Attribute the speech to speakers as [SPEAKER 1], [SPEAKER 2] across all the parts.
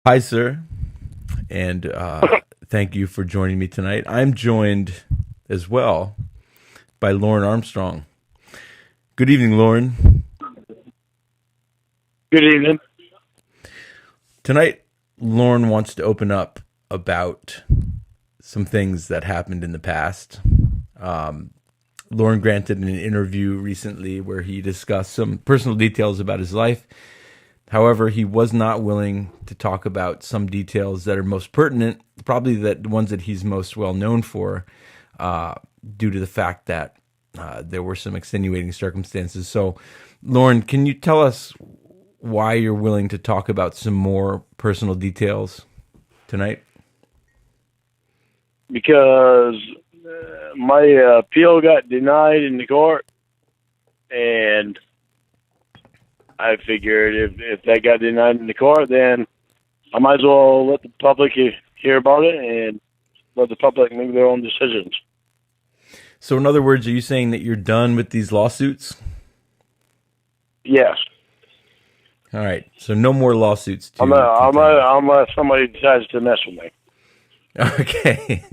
[SPEAKER 1] Hi, sir, and thank you for joining me tonight. I'm joined as well by Lorne Armstrong. Good evening, Lorne.
[SPEAKER 2] Good evening.
[SPEAKER 1] Tonight, Lorne wants to open up about some things that happened in the past. Lorne granted an interview recently where he discussed some personal details about his life. However, he was not willing to talk about some details that are most pertinent, probably the ones that he's most well known for, due to the fact that there were some extenuating circumstances. So, Lorne, can you tell us why you're willing to talk about some more personal details tonight?
[SPEAKER 2] Because my appeal got denied in the court, and I figured if that got denied in the court, then I might as well let the public hear about it and let the public make their own decisions.
[SPEAKER 1] So, in other words, are you saying that you're done with these lawsuits?
[SPEAKER 2] Yes.
[SPEAKER 1] All right. So, no more lawsuits.
[SPEAKER 2] Unless somebody decides to mess with me.
[SPEAKER 1] Okay.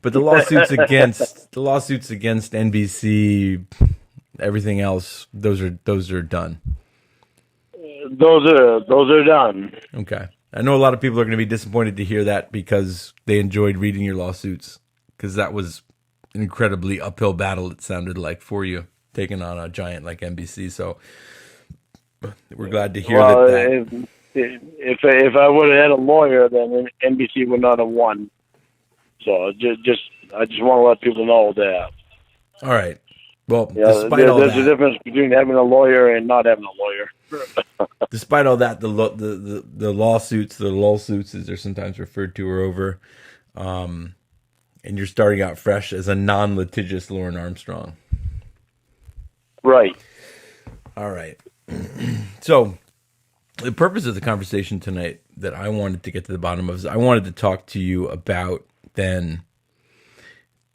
[SPEAKER 1] But the lawsuits against NBC, everything else, those are done.
[SPEAKER 2] Those are done.
[SPEAKER 1] Okay. I know a lot of people are going to be disappointed to hear that because they enjoyed reading your lawsuits, because that was an incredibly uphill battle, it sounded like, for you, taking on a giant like NBC. So we're glad to hear that.
[SPEAKER 2] If I would have had a lawyer, then NBC would not have won. So I just want to let people know that.
[SPEAKER 1] All right. Well,
[SPEAKER 2] there's a difference between having a lawyer and not having a lawyer.
[SPEAKER 1] Despite all that, the lawsuits, the lawsuits, as they're sometimes referred to, are over, and you're starting out fresh as a non-litigious Lorne Armstrong.
[SPEAKER 2] Right.
[SPEAKER 1] All right. So, the purpose of the conversation tonight that I wanted to get to the bottom of is I wanted to talk to you about then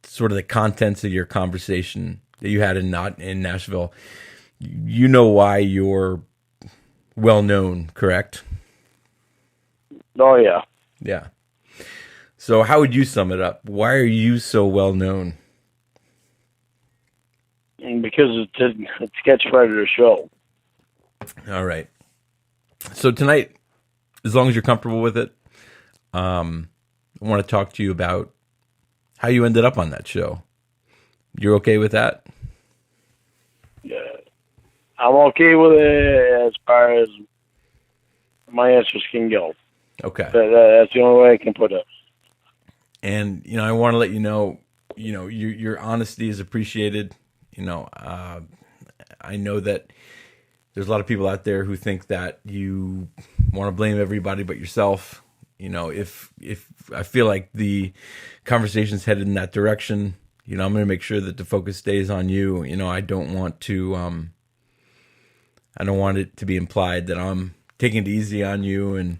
[SPEAKER 1] sort of the contents of your conversation that you had in Nashville. You know why you're well known, correct?
[SPEAKER 2] Oh, yeah.
[SPEAKER 1] Yeah. So how would you sum it up? Why are you so well known?
[SPEAKER 2] Because it's a sketch predator show.
[SPEAKER 1] All right. So tonight, as long as you're comfortable with it, I want to talk to you about how you ended up on that show. You're okay with that?
[SPEAKER 2] Yeah. I'm okay with it as far as my answers can go.
[SPEAKER 1] Okay.
[SPEAKER 2] That's the only way I can put it.
[SPEAKER 1] And, I want to let you know, your honesty is appreciated. I know that there's a lot of people out there who think that you want to blame everybody but yourself. If I feel like the conversation's headed in that direction, I'm going to make sure that the focus stays on you. I don't want it to be implied that I'm taking it easy on you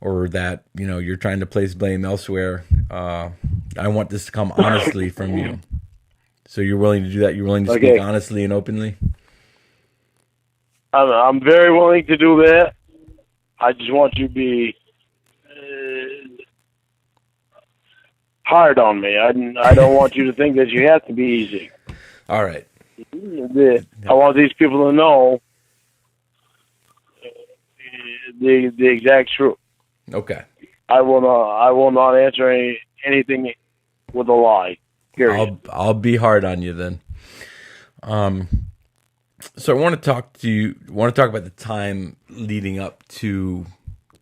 [SPEAKER 1] or that, you're trying to place blame elsewhere. I want this to come honestly from you. So you're willing to do that? You're willing to speak honestly and openly?
[SPEAKER 2] I'm very willing to do that. I just want you to be hard on me. I don't want you to think that you have to be easy.
[SPEAKER 1] All right.
[SPEAKER 2] I want these people to know the exact truth.
[SPEAKER 1] Okay.
[SPEAKER 2] I will not answer anything with a lie. Period.
[SPEAKER 1] I'll be hard on you then. So I want to talk about the time leading up to,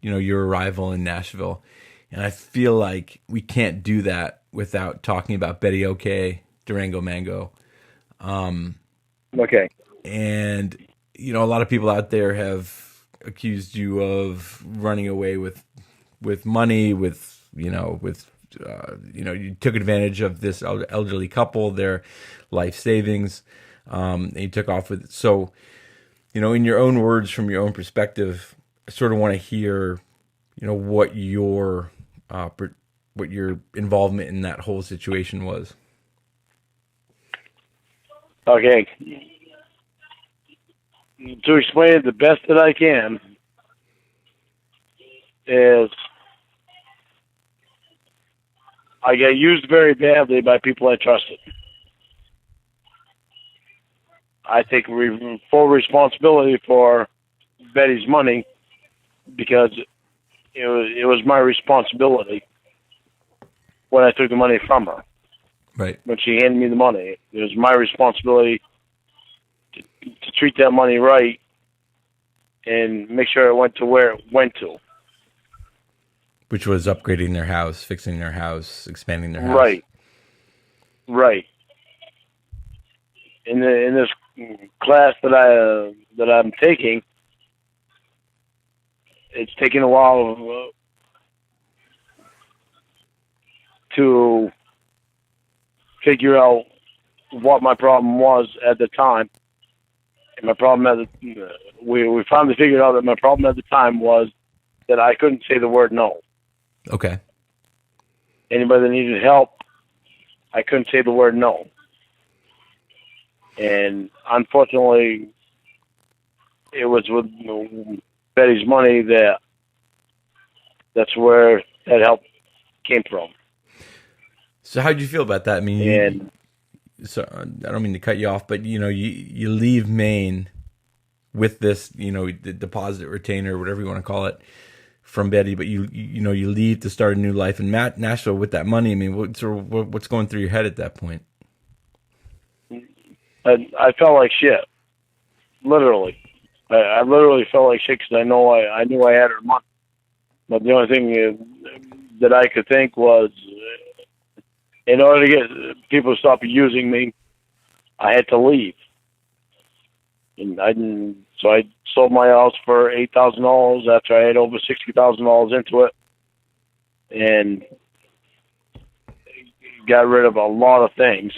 [SPEAKER 1] your arrival in Nashville. And I feel like we can't do that without talking about Betty OK, Durango Mango.
[SPEAKER 2] Okay.
[SPEAKER 1] And, a lot of people out there have accused you of running away with money, you took advantage of this elderly couple, their life savings, and you took off with it. So, in your own words, from your own perspective, I sort of want to hear, what your involvement in that whole situation was.
[SPEAKER 2] Okay. To explain it the best that I can, is I got used very badly by people I trusted. I take full responsibility for Betty's money because it was my responsibility when I took the money from her.
[SPEAKER 1] Right.
[SPEAKER 2] When she handed me the money, it was my responsibility to treat that money right and make sure it went to where it went to.
[SPEAKER 1] Which was upgrading their house, fixing their house, expanding their house.
[SPEAKER 2] Right. Right. In this class that I'm taking, it's taken a while to figure out what my problem was at the time. And my problem we finally figured out that my problem at the time was that I couldn't say the word no.
[SPEAKER 1] Okay.
[SPEAKER 2] Anybody that needed help, I couldn't say the word no. And unfortunately, it was with Betty's money that's where that help came from.
[SPEAKER 1] So how'd you feel about that? I mean, so I don't mean to cut you off, but you leave Maine with this, the deposit retainer, whatever you want to call it, from Betty, but you leave to start a new life in Nashville with that money. I mean, what's going through your head at that point?
[SPEAKER 2] I felt like shit, literally. I literally felt like shit because I knew I had her money, but the only thing that I could think was, in order to get people to stop using me, I had to leave. And so I sold my house for $8,000 after I had over $60,000 into it, and got rid of a lot of things,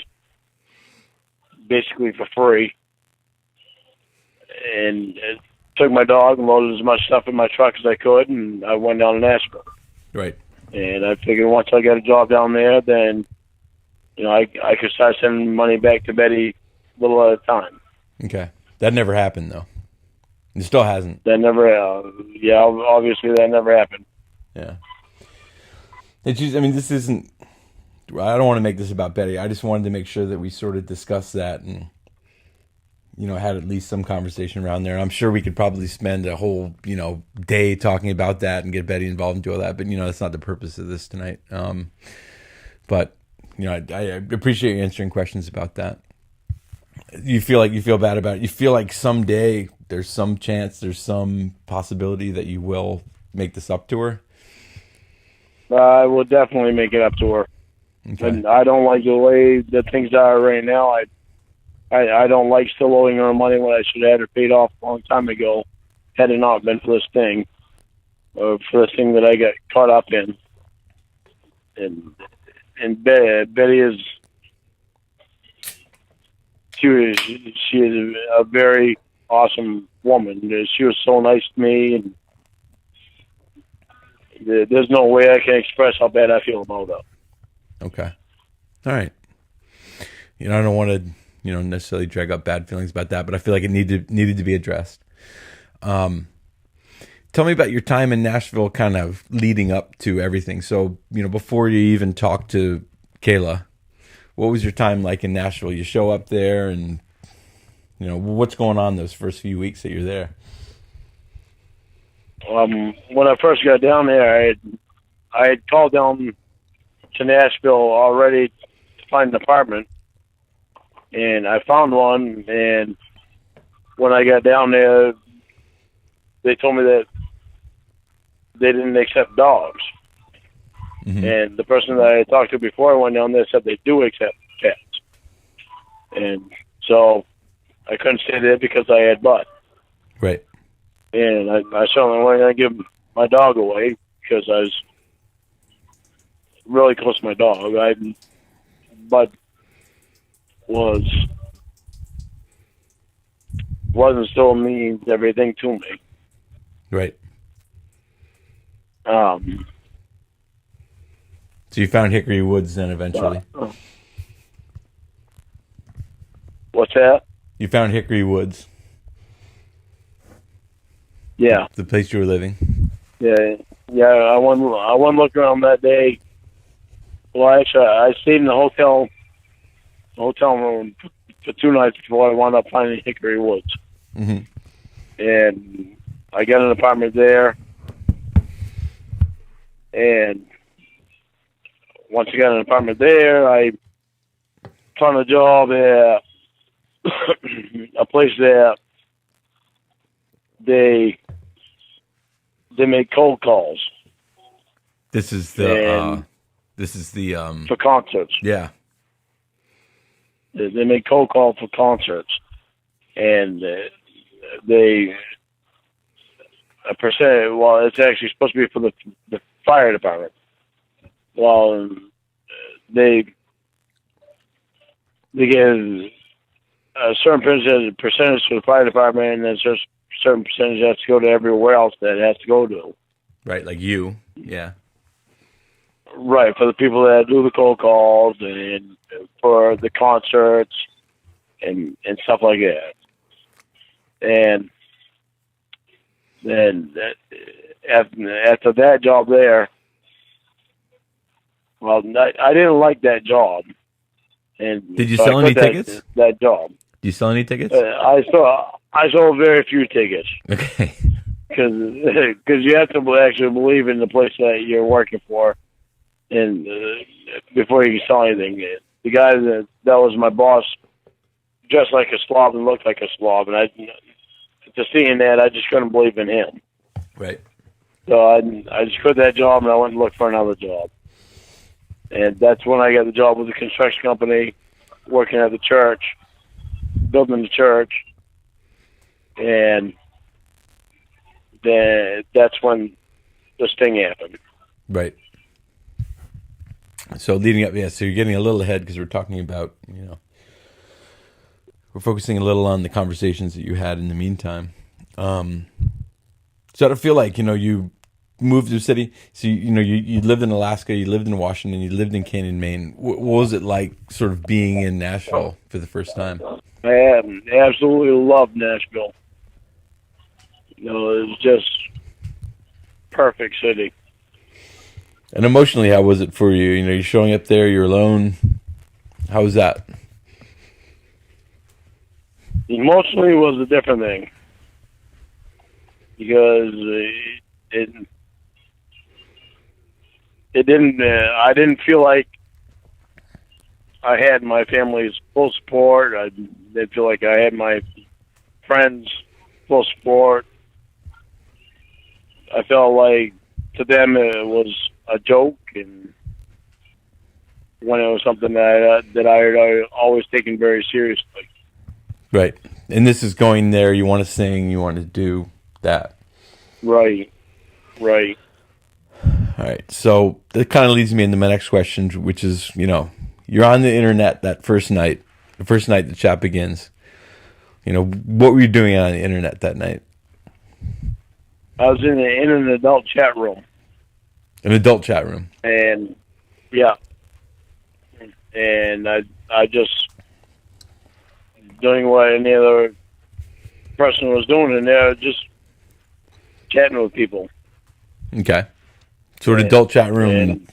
[SPEAKER 2] basically for free. And took my dog and loaded as much stuff in my truck as I could, and I went down to Nashville.
[SPEAKER 1] Right.
[SPEAKER 2] And I figured once I got a job down there, then I could start sending money back to Betty a little at a time.
[SPEAKER 1] Okay. That never happened, though. It still hasn't.
[SPEAKER 2] That never, obviously that never happened.
[SPEAKER 1] Yeah. This isn't, I don't want to make this about Betty. I just wanted to make sure that we sort of discussed that and, had at least some conversation around there. I'm sure we could probably spend a whole, day talking about that and get Betty involved and do all that. But, that's not the purpose of this tonight. But, I appreciate you answering questions about that. You feel bad about it. You feel like someday there's some chance, there's some possibility that you will make this up to her?
[SPEAKER 2] I will definitely make it up to her. Okay. And I don't like the way that things are right now. I don't like still owing her money when I should have had her paid off a long time ago, had it not been for this thing, or for this thing that I got caught up in. And Betty is, she is a very awesome woman. She was so nice to me, and there's no way I can express how bad I feel about her.
[SPEAKER 1] Okay. All right. I don't want to, necessarily drag up bad feelings about that, but I feel like it needed to be addressed. Tell me about your time in Nashville, kind of leading up to everything. So, before you even talked to Kayla, what was your time like in Nashville? You show up there and, what's going on those first few weeks that you're there?
[SPEAKER 2] When I first got down there, I had called down to Nashville already to find an apartment, and I found one. And when I got down there, they told me that they didn't accept dogs. Mm-hmm. And the person that I had talked to before I went down there said they do accept cats. And so I couldn't stay there because I had Bud.
[SPEAKER 1] Right.
[SPEAKER 2] And I certainly wasn't going to give my dog away because I was really close to my dog. Bud wasn't still means everything to me.
[SPEAKER 1] Right. So you found Hickory Woods then eventually?
[SPEAKER 2] What's that?
[SPEAKER 1] You found Hickory Woods.
[SPEAKER 2] Yeah.
[SPEAKER 1] The place you were living.
[SPEAKER 2] Yeah. Yeah, I went looking around that day. Well, actually, I stayed in the hotel room for 2 nights before I wound up finding Hickory Woods.
[SPEAKER 1] Mm-hmm.
[SPEAKER 2] And I got an apartment there. And once I got an apartment there, I found a job at a place that they make cold calls.
[SPEAKER 1] This is the
[SPEAKER 2] for concerts.
[SPEAKER 1] yeah.
[SPEAKER 2] They make cold calls for concerts, and they a percent. Well, it's actually supposed to be for the fire department. Well, they get a certain percentage for the fire department, and then a certain percentage has to go to everywhere else that it has to go to.
[SPEAKER 1] Right, like you. Yeah.
[SPEAKER 2] Right, for the people that do the cold calls and for the concerts and stuff like that. And then after that job there, well, I didn't like that job. And
[SPEAKER 1] did you
[SPEAKER 2] so
[SPEAKER 1] sell any tickets?
[SPEAKER 2] That job.
[SPEAKER 1] Did you sell any tickets?
[SPEAKER 2] I sold very few tickets.
[SPEAKER 1] Okay.
[SPEAKER 2] Because you have to actually believe in the place that you're working for, and before you can sell anything. The guy that was my boss dressed like a slob and looked like a slob, and just seeing that, I just couldn't believe in him.
[SPEAKER 1] Right.
[SPEAKER 2] So I just quit that job and I went and looked for another job, and that's when I got the job with the construction company, working at the church, building the church, and then that's when this thing happened.
[SPEAKER 1] Right. So leading up, so you're getting a little ahead because we're talking about, we're focusing a little on the conversations that you had in the meantime. So I feel like, you moved to the city. So, you lived in Alaska, you lived in Washington, you lived in Canyon, Maine. What was it like sort of being in Nashville for the first time?
[SPEAKER 2] I absolutely loved Nashville. It was just perfect city.
[SPEAKER 1] And emotionally, how was it for you? You're showing up there, you're alone. How was that?
[SPEAKER 2] Emotionally, it was a different thing because it didn't. I didn't feel like I had my family's full support. I didn't feel like I had my friends' full support. I felt like to them it was a joke, and when it was something that I had always taken very seriously.
[SPEAKER 1] Right. And this is going there, you want to sing, you want to do that.
[SPEAKER 2] Right. All
[SPEAKER 1] right. So that kind of leads me into my next question, which is, you're on the internet that first night, the first night the chat begins. What were you doing on the internet that night?
[SPEAKER 2] I was in an adult chat room.
[SPEAKER 1] An adult chat room.
[SPEAKER 2] And yeah. And I just doing what any other person was doing in there, just chatting with people.
[SPEAKER 1] Okay. So an adult chat room,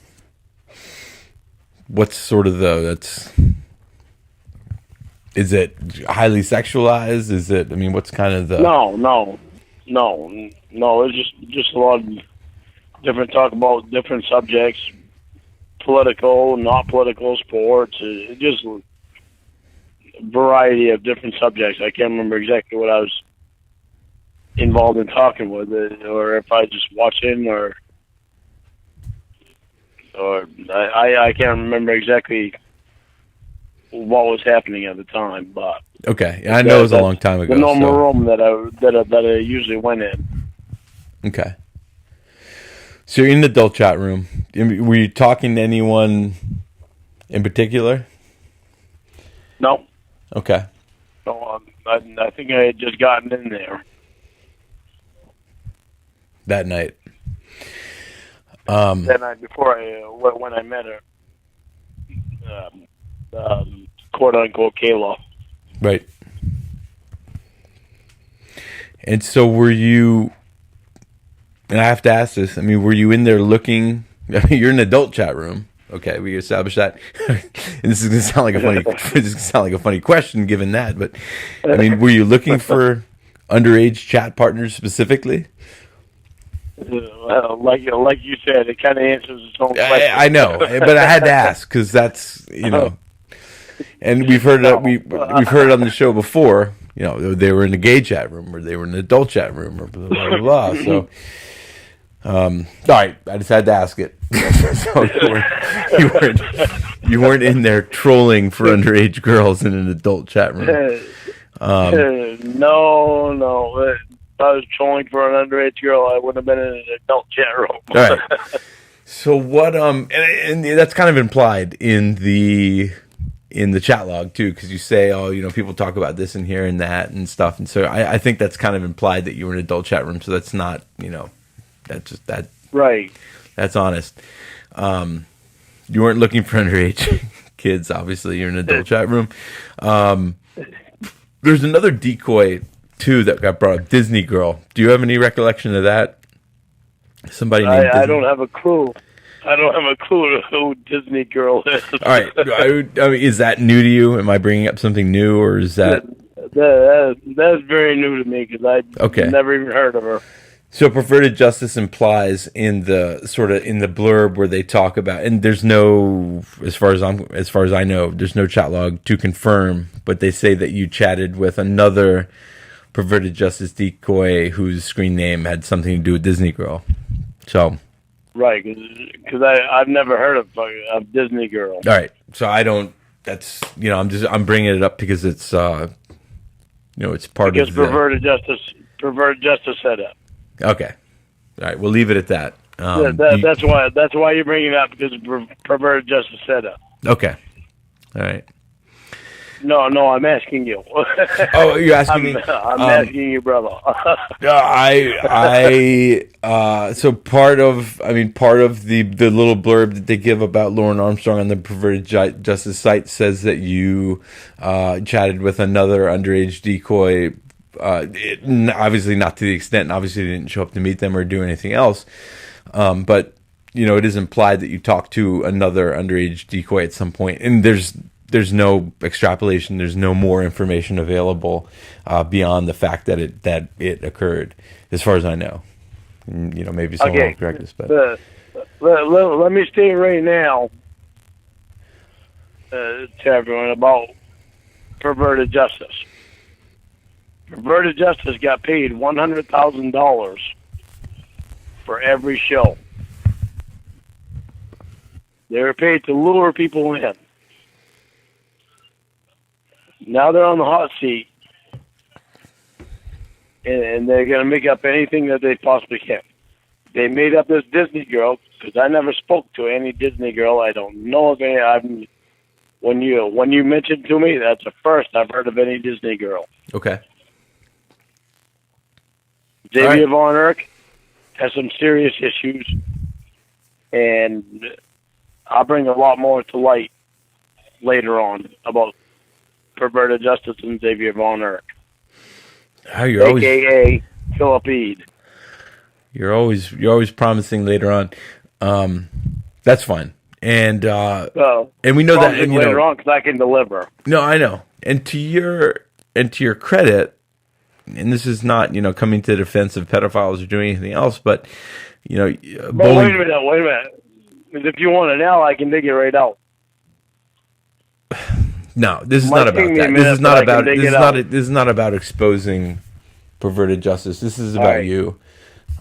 [SPEAKER 1] what's sort of is it highly sexualized? Is it, what's kind of the...
[SPEAKER 2] No. It's just a lot of different talk about different subjects, political, not political, sports, just a variety of different subjects. I can't remember exactly what I was involved in talking with it, or if I just watched in, or I can't remember exactly what was happening at the time. But
[SPEAKER 1] okay, I know it was a long time ago.
[SPEAKER 2] The normal room that I usually went in.
[SPEAKER 1] Okay. So you're in the adult chat room. Were you talking to anyone in particular?
[SPEAKER 2] No.
[SPEAKER 1] Okay.
[SPEAKER 2] So I think I had just gotten in there
[SPEAKER 1] that night.
[SPEAKER 2] That night before when I met her, quote unquote Kayla.
[SPEAKER 1] Right. And so were you and I have to ask this. I mean, were you in there looking? I mean, you're in an adult chat room. Okay, we established that. And this is gonna sound like a funny. This is gonna sound like a funny question, given that. But I mean, were you looking for underage chat partners specifically?
[SPEAKER 2] Well, like you said, it kind of answers its own question.
[SPEAKER 1] I know, but I had to ask because that's and we've heard it. We've heard it on the show before. They were in a gay chat room, or they were in an adult chat room, or blah blah blah. So. All right, I just had to ask it. So you weren't in there trolling for underage girls in an adult chat room.
[SPEAKER 2] No. If I was trolling for an underage girl, I wouldn't have been in an adult chat room.
[SPEAKER 1] All right. So what? And that's kind of implied in the Chatlog too, because you say, people talk about this and here and that and stuff, and so I think that's kind of implied that you were in an adult chat room. So that's not, That's just that.
[SPEAKER 2] Right.
[SPEAKER 1] That's honest. You weren't looking for underage kids. Obviously, you're in an adult chat room. There's another decoy too that got brought up. Disney Girl. Do you have any recollection of that? Somebody named Disney?
[SPEAKER 2] I don't have a clue. I don't have a clue who Disney Girl is.
[SPEAKER 1] All right. I mean, is that new to you? Am I bringing up something new, or is that?
[SPEAKER 2] That's very new to me because I never even heard of her.
[SPEAKER 1] So perverted justice implies in the blurb where they talk about, and there's no, as far as I know, there's no chat log to confirm, but they say that you chatted with another perverted justice decoy whose screen name had something to do with Disney Girl. So.
[SPEAKER 2] Right, because I've never heard of Disney Girl.
[SPEAKER 1] All right, so I don't. That's I'm bringing it up because it's it's part of the
[SPEAKER 2] perverted justice setup.
[SPEAKER 1] Okay. All right. We'll leave it at that.
[SPEAKER 2] That's why you're bringing it up, because of perverted justice setup.
[SPEAKER 1] Okay. All right.
[SPEAKER 2] No, I'm asking you.
[SPEAKER 1] Oh, you're asking me?
[SPEAKER 2] I'm asking you, brother.
[SPEAKER 1] So part of the little blurb that they give about Lorne Armstrong on the perverted justice site says that you chatted with another underage decoy. Obviously not to the extent, and obviously didn't show up to meet them or do anything else. But it is implied that you talked to another underage decoy at some point, and there's no extrapolation. There's no more information available beyond the fact that it occurred, as far as I know. And, maybe someone will correct us, but
[SPEAKER 2] let me state right now to everyone about perverted justice. Perverted Justice got paid $100,000 for every show. They were paid to lure people in. Now they're on the hot seat, and they're going to make up anything that they possibly can. They made up this Disney Girl, because I never spoke to any Disney Girl. I don't know of any. When you mentioned to me, that's the first I've heard of any Disney Girl.
[SPEAKER 1] Okay.
[SPEAKER 2] Xavier Von Erck has some serious issues, and I'll bring a lot more to light later on about perverted justice and Xavier Von Erck, a.k.a. Philip Eade.
[SPEAKER 1] You're always promising later on. That's fine, and we know that
[SPEAKER 2] later on because I can deliver.
[SPEAKER 1] No, I know, and to your credit. And this is not, coming to the defense of pedophiles or doing anything else, but,
[SPEAKER 2] wait a minute. If you want it now, I can dig it right out.
[SPEAKER 1] No, this is not about that. This is not about exposing perverted justice. This is about you.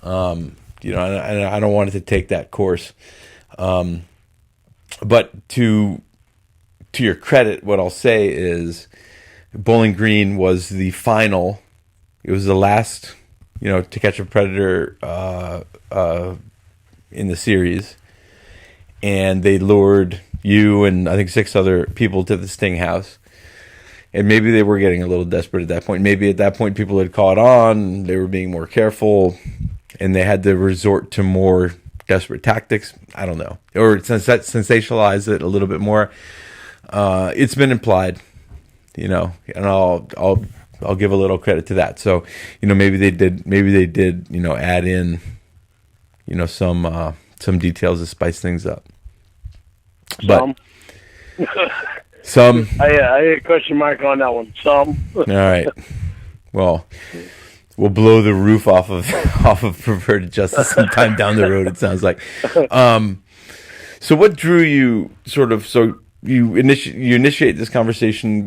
[SPEAKER 1] I don't want it to take that course. But to your credit, what I'll say is Bowling Green was the final. It was the last, To Catch a Predator in the series, and they lured you and I think 6 other people to the Sting house. And maybe they were getting a little desperate at that point. Maybe at that point people had caught on, they were being more careful, and they had to resort to more desperate tactics. I don't know, or sensationalize it a little bit more. It's been implied, and I'll give a little credit to that. So, maybe they did, add in some details to spice things up.
[SPEAKER 2] Some.
[SPEAKER 1] But some.
[SPEAKER 2] I had a question mark on that one. Some.
[SPEAKER 1] All right. Well, we'll blow the roof off of Perverted Justice sometime down the road. It sounds like. So what drew you So you initiate this conversation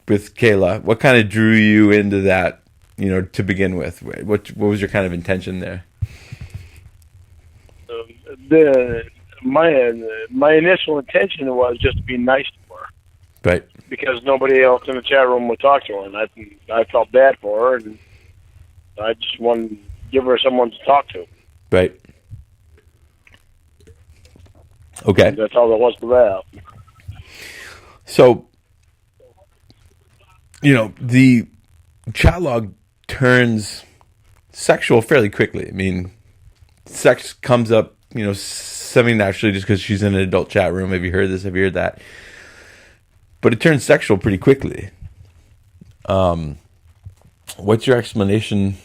[SPEAKER 1] with Kayla. What kind of drew you into that? To begin with, what was your kind of intention there?
[SPEAKER 2] My initial intention was just to be nice to her,
[SPEAKER 1] right?
[SPEAKER 2] Because nobody else in the chat room would talk to her, and I felt bad for her, and I just wanted to give her someone to talk to.
[SPEAKER 1] Right. Okay.
[SPEAKER 2] And that's all there was to that.
[SPEAKER 1] So, the Chatlog turns sexual fairly quickly. I mean, sex comes up, semi-naturally just because she's in an adult chat room. Have you heard this? Have you heard that? But it turns sexual pretty quickly. What's your explanation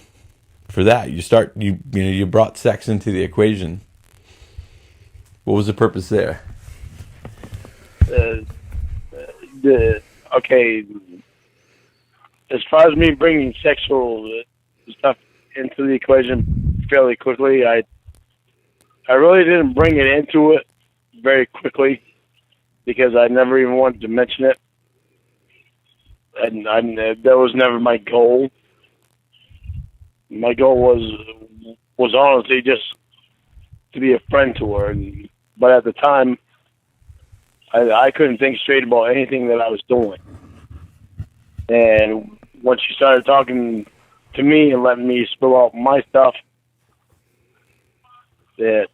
[SPEAKER 1] for that? You brought sex into the equation. What was the purpose there?
[SPEAKER 2] Okay. As far as me bringing sexual stuff into the equation fairly quickly, I really didn't bring it into it very quickly because I never even wanted to mention it, and that was never my goal. My goal was honestly just to be a friend to her, but at the time, I couldn't think straight about anything that I was doing. And once she started talking to me and letting me spill out my stuff, that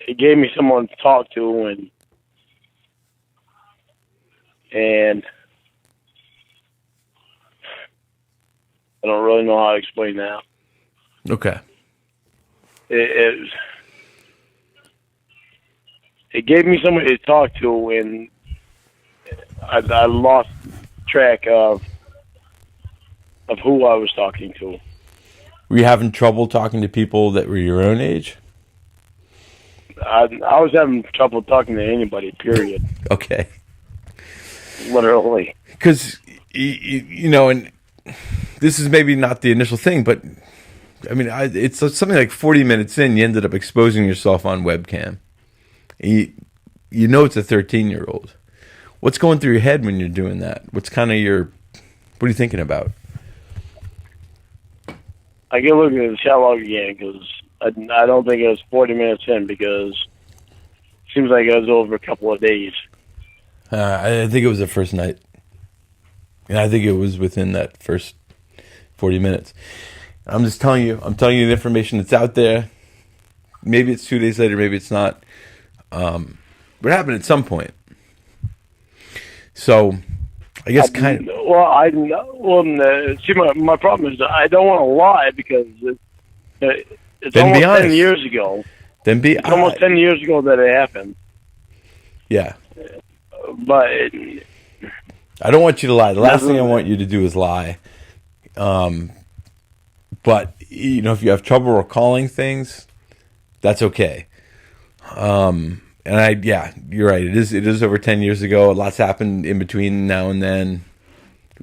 [SPEAKER 2] it gave me someone to talk to, and I don't really know how to explain that.
[SPEAKER 1] Okay.
[SPEAKER 2] It gave me somebody to talk to, and I lost track of who I was talking to.
[SPEAKER 1] Were you having trouble talking to people that were your own age?
[SPEAKER 2] I was having trouble talking to anybody, period.
[SPEAKER 1] Okay.
[SPEAKER 2] Literally.
[SPEAKER 1] Because, and this is maybe not the initial thing, but, I mean, it's something like 40 minutes in, you ended up exposing yourself on webcam. And it's a 13-year-old. What's going through your head when you're doing that? What are you thinking about?
[SPEAKER 2] I can look at the Chatlog again because I don't think it was 40 minutes in because it seems like it was over a couple of days.
[SPEAKER 1] I think it was the first night. And I think it was within that first 40 minutes. I'm just telling you. I'm telling you the information that's out there. Maybe it's 2 days later. Maybe it's not. But it happened at some point. So, I guess kind of.
[SPEAKER 2] See, my problem is I don't want to lie because it's almost 10 years ago. It's almost 10 years ago that it happened.
[SPEAKER 1] Yeah.
[SPEAKER 2] But
[SPEAKER 1] I don't want you to lie. The last thing I want you to do is lie. But if you have trouble recalling things, that's okay. And you're right. It is over 10 years ago. A lot's happened in between now and then.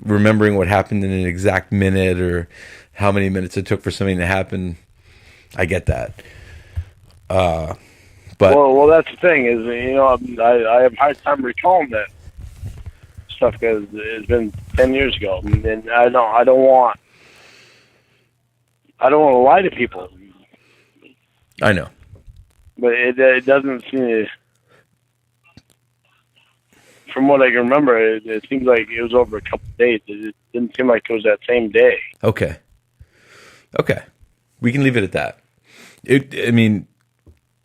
[SPEAKER 1] Remembering what happened in an exact minute or how many minutes it took for something to happen, I get that. But
[SPEAKER 2] well, that's the thing is, I have a hard time recalling that stuff because it's been 10 years ago, and I don't want to lie to people.
[SPEAKER 1] I know,
[SPEAKER 2] but it doesn't seem to, from what I can remember, it seems like it was over a couple of days. It didn't seem like it was that same day.
[SPEAKER 1] Okay, we can leave it at that.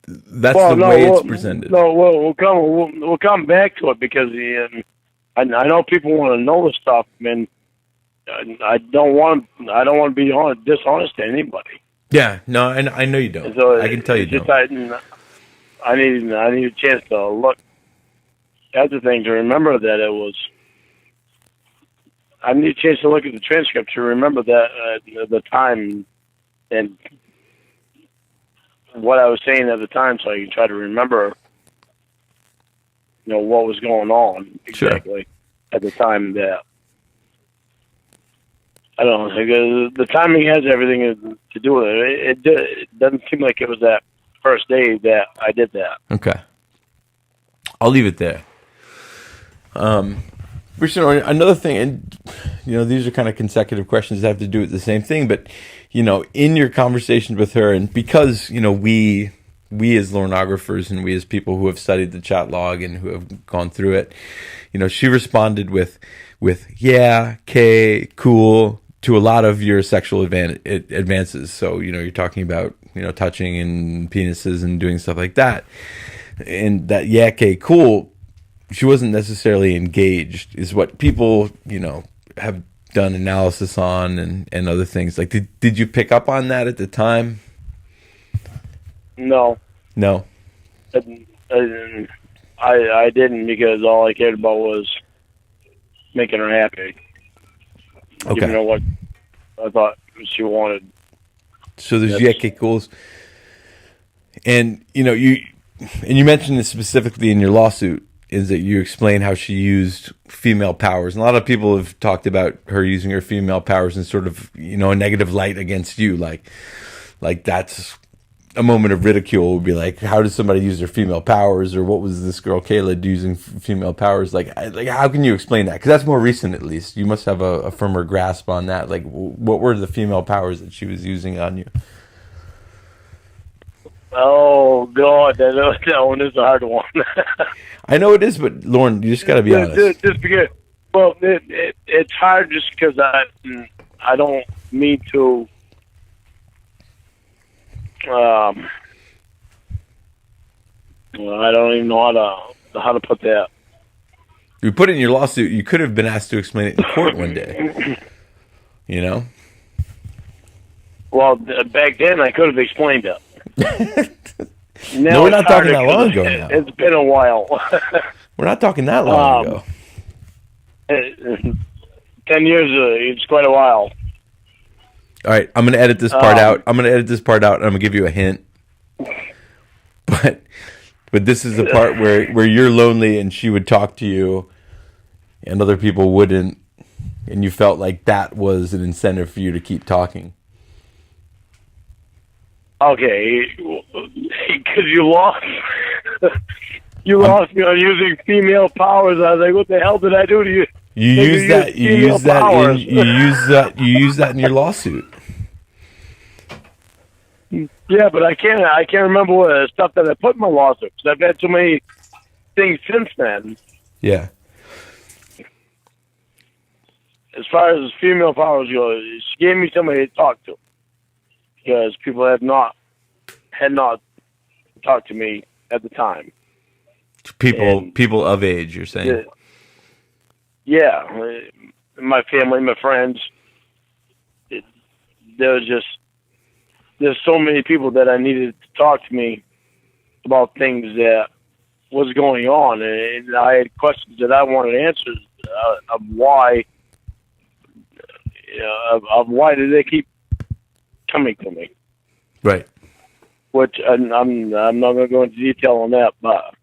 [SPEAKER 1] That's the way it's presented.
[SPEAKER 2] No, we'll come back to it because I know people want to know the stuff, and I don't want to be dishonest to anybody.
[SPEAKER 1] Yeah, no, and I know you don't. So I can tell you don't.
[SPEAKER 2] I need a chance to look at the thing to remember that it was. I need a chance to look at the transcript to remember that the time and what I was saying at the time, so I can try to remember, what was going on exactly at the time. That I don't know. The timing has everything to do with it. It doesn't seem like it was that first day that I did that.
[SPEAKER 1] Okay. I'll leave it there. Another thing, and these are kind of consecutive questions that have to do with the same thing, but in your conversations with her, and because we as Lornographers and we as people who have studied the Chatlog and who have gone through it, she responded with yeah, Kay, cool, to a lot of your sexual advances. So you're talking about touching and penises and doing stuff like that, and that yeah, Kay, cool. She wasn't necessarily engaged, is what people, have done analysis on and other things. Like, did you pick up on that at the time?
[SPEAKER 2] No. I didn't, because all I cared about was making her happy.
[SPEAKER 1] Okay.
[SPEAKER 2] Giving her what I thought she wanted.
[SPEAKER 1] So there's Yeke goals. And, you mentioned this specifically in your lawsuit, is that you explain how she used female powers. And a lot of people have talked about her using her female powers in sort of, a negative light against you. Like that's a moment of ridicule, would be like, how does somebody use their female powers? Or what was this girl Kayla using female powers? Like how can you explain that? Because that's more recent, at least. You must have a firmer grasp on that. Like, what were the female powers that she was using on you?
[SPEAKER 2] Oh, God, that one is a hard one.
[SPEAKER 1] I know it is, but Lorne, you just got to be honest.
[SPEAKER 2] Just because, well, it's hard just because I don't mean to. I don't even know how to put that.
[SPEAKER 1] You put it in your lawsuit. You could have been asked to explain it in court one day.
[SPEAKER 2] Well, back then I could have explained it.
[SPEAKER 1] No, we're not talking that long ago now.
[SPEAKER 2] It's been a while.
[SPEAKER 1] We're not talking that long ago.
[SPEAKER 2] 10 years, it's quite a while.
[SPEAKER 1] All right, I'm going to edit this part out. And I'm going to give you a hint. But this is the part where you're lonely and she would talk to you and other people wouldn't, and you felt like that was an incentive for you to keep talking.
[SPEAKER 2] Okay, because you lost. You lost me on using female powers. I was like, "What the hell did I do to you?"
[SPEAKER 1] You use that in your lawsuit.
[SPEAKER 2] Yeah, but I can't remember what stuff that I put in my lawsuit, because I've had so many things since then.
[SPEAKER 1] Yeah.
[SPEAKER 2] As far as female powers go, she gave me somebody to talk to, because people had not talked to me at the time.
[SPEAKER 1] People of age, you're saying?
[SPEAKER 2] Yeah, my family, my friends. There's so many people that I needed to talk to me about things that was going on, and I had questions that I wanted answers of why. Of why did they keep coming to me?
[SPEAKER 1] Right.
[SPEAKER 2] Which I'm not going to go into detail on that, but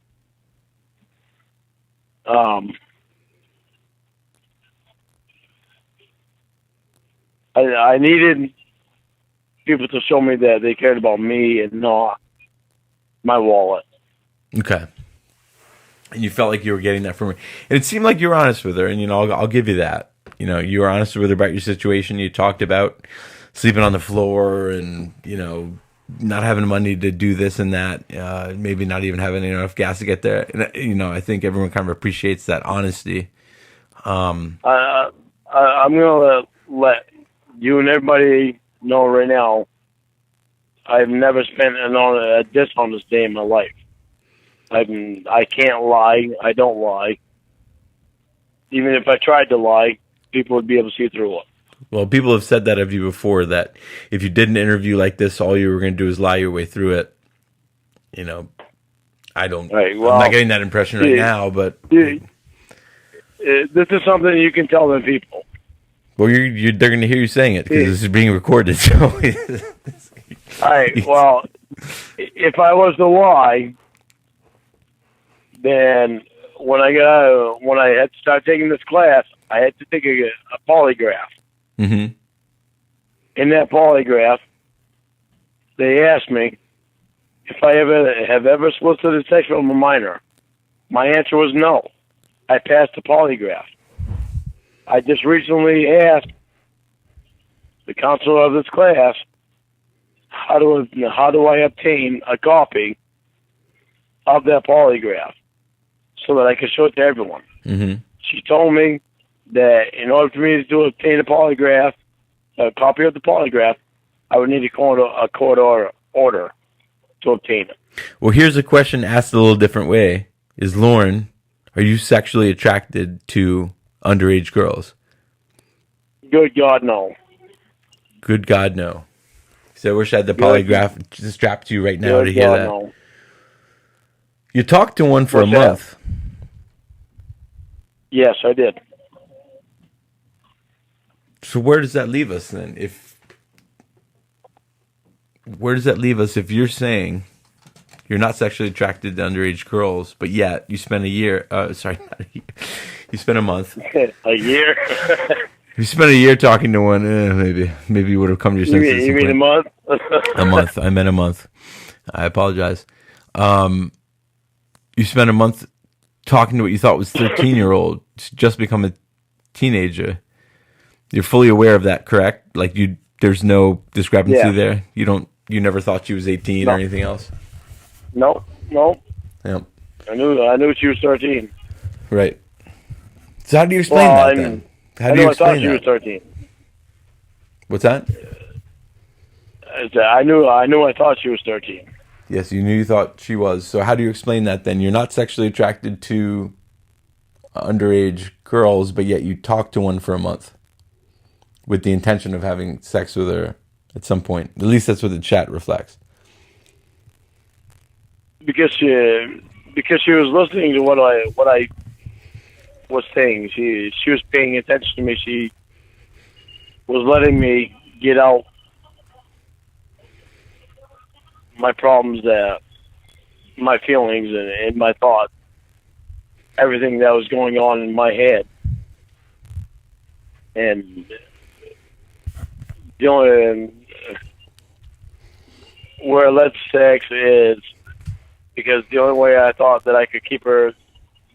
[SPEAKER 2] I needed people to show me that they cared about me and not my wallet.
[SPEAKER 1] Okay. And you felt like you were getting that from her. And it seemed like you were honest with her, and I'll give you that. You were honest with her about your situation. You talked about sleeping on the floor and, not having money to do this and that, maybe not even having enough gas to get there. And, I think everyone kind of appreciates that honesty.
[SPEAKER 2] I'm going to let you and everybody know right now, I've never spent a dishonest day in my life. I can't lie. I don't lie. Even if I tried to lie, people would be able to see through it.
[SPEAKER 1] Well, people have said that of you before, that if you did an interview like this, all you were going to do is lie your way through it. I don't. Right, well, I'm not getting that impression right now, but
[SPEAKER 2] this is something you can tell the people.
[SPEAKER 1] Well, they're going to hear you saying it because this is being recorded. So,
[SPEAKER 2] all right. Well, if I was to lie, then when I had to start taking this class, I had to take a polygraph.
[SPEAKER 1] Mm-hmm.
[SPEAKER 2] In that polygraph, they asked me if I have ever solicited sex from a minor. My answer was no. I passed the polygraph. I just recently asked the counselor of this class, how do I obtain a copy of that polygraph so that I can show it to everyone?
[SPEAKER 1] Mm-hmm.
[SPEAKER 2] She told me that in order for me to obtain a copy of the polygraph, I would need a court order to obtain it.
[SPEAKER 1] Well, here's a question asked a little different way. Is Lorne, are you sexually attracted to underage girls?
[SPEAKER 2] Good God, no.
[SPEAKER 1] Good God, no. So I wish I had the polygraph strapped to you right now to hear that. No. You talked to one for a month.
[SPEAKER 2] Yes, I did.
[SPEAKER 1] So where does that leave us then? Where does that leave us if you're saying you're not sexually attracted to underage girls, but yet you spent a year, sorry, not a year, you spent a month.
[SPEAKER 2] A year?
[SPEAKER 1] You spent a year talking to one, maybe you would have come to your senses.
[SPEAKER 2] You mean a month?
[SPEAKER 1] A month. I meant a month. I apologize. You spent a month talking to what you thought was 13-year-old, just become a teenager. You're fully aware of that, correct? Like there's no discrepancy there. You never thought she was 18 or anything else.
[SPEAKER 2] No.
[SPEAKER 1] Yep.
[SPEAKER 2] I knew she was 13.
[SPEAKER 1] Right. So how do you explain that then? How do you explain that?
[SPEAKER 2] I thought she was 13.
[SPEAKER 1] What's that?
[SPEAKER 2] I thought she was 13.
[SPEAKER 1] Yes, you thought she was. So how do you explain that then? You're not sexually attracted to underage girls, but yet you talked to one for a month with the intention of having sex with her at some point. At least that's what the chat reflects.
[SPEAKER 2] Because she was listening to what I was saying. She was paying attention to me. She was letting me get out my problems, my feelings, and my thoughts, everything that was going on in my head. And the only where it led to sex is because the only way I thought that I could keep her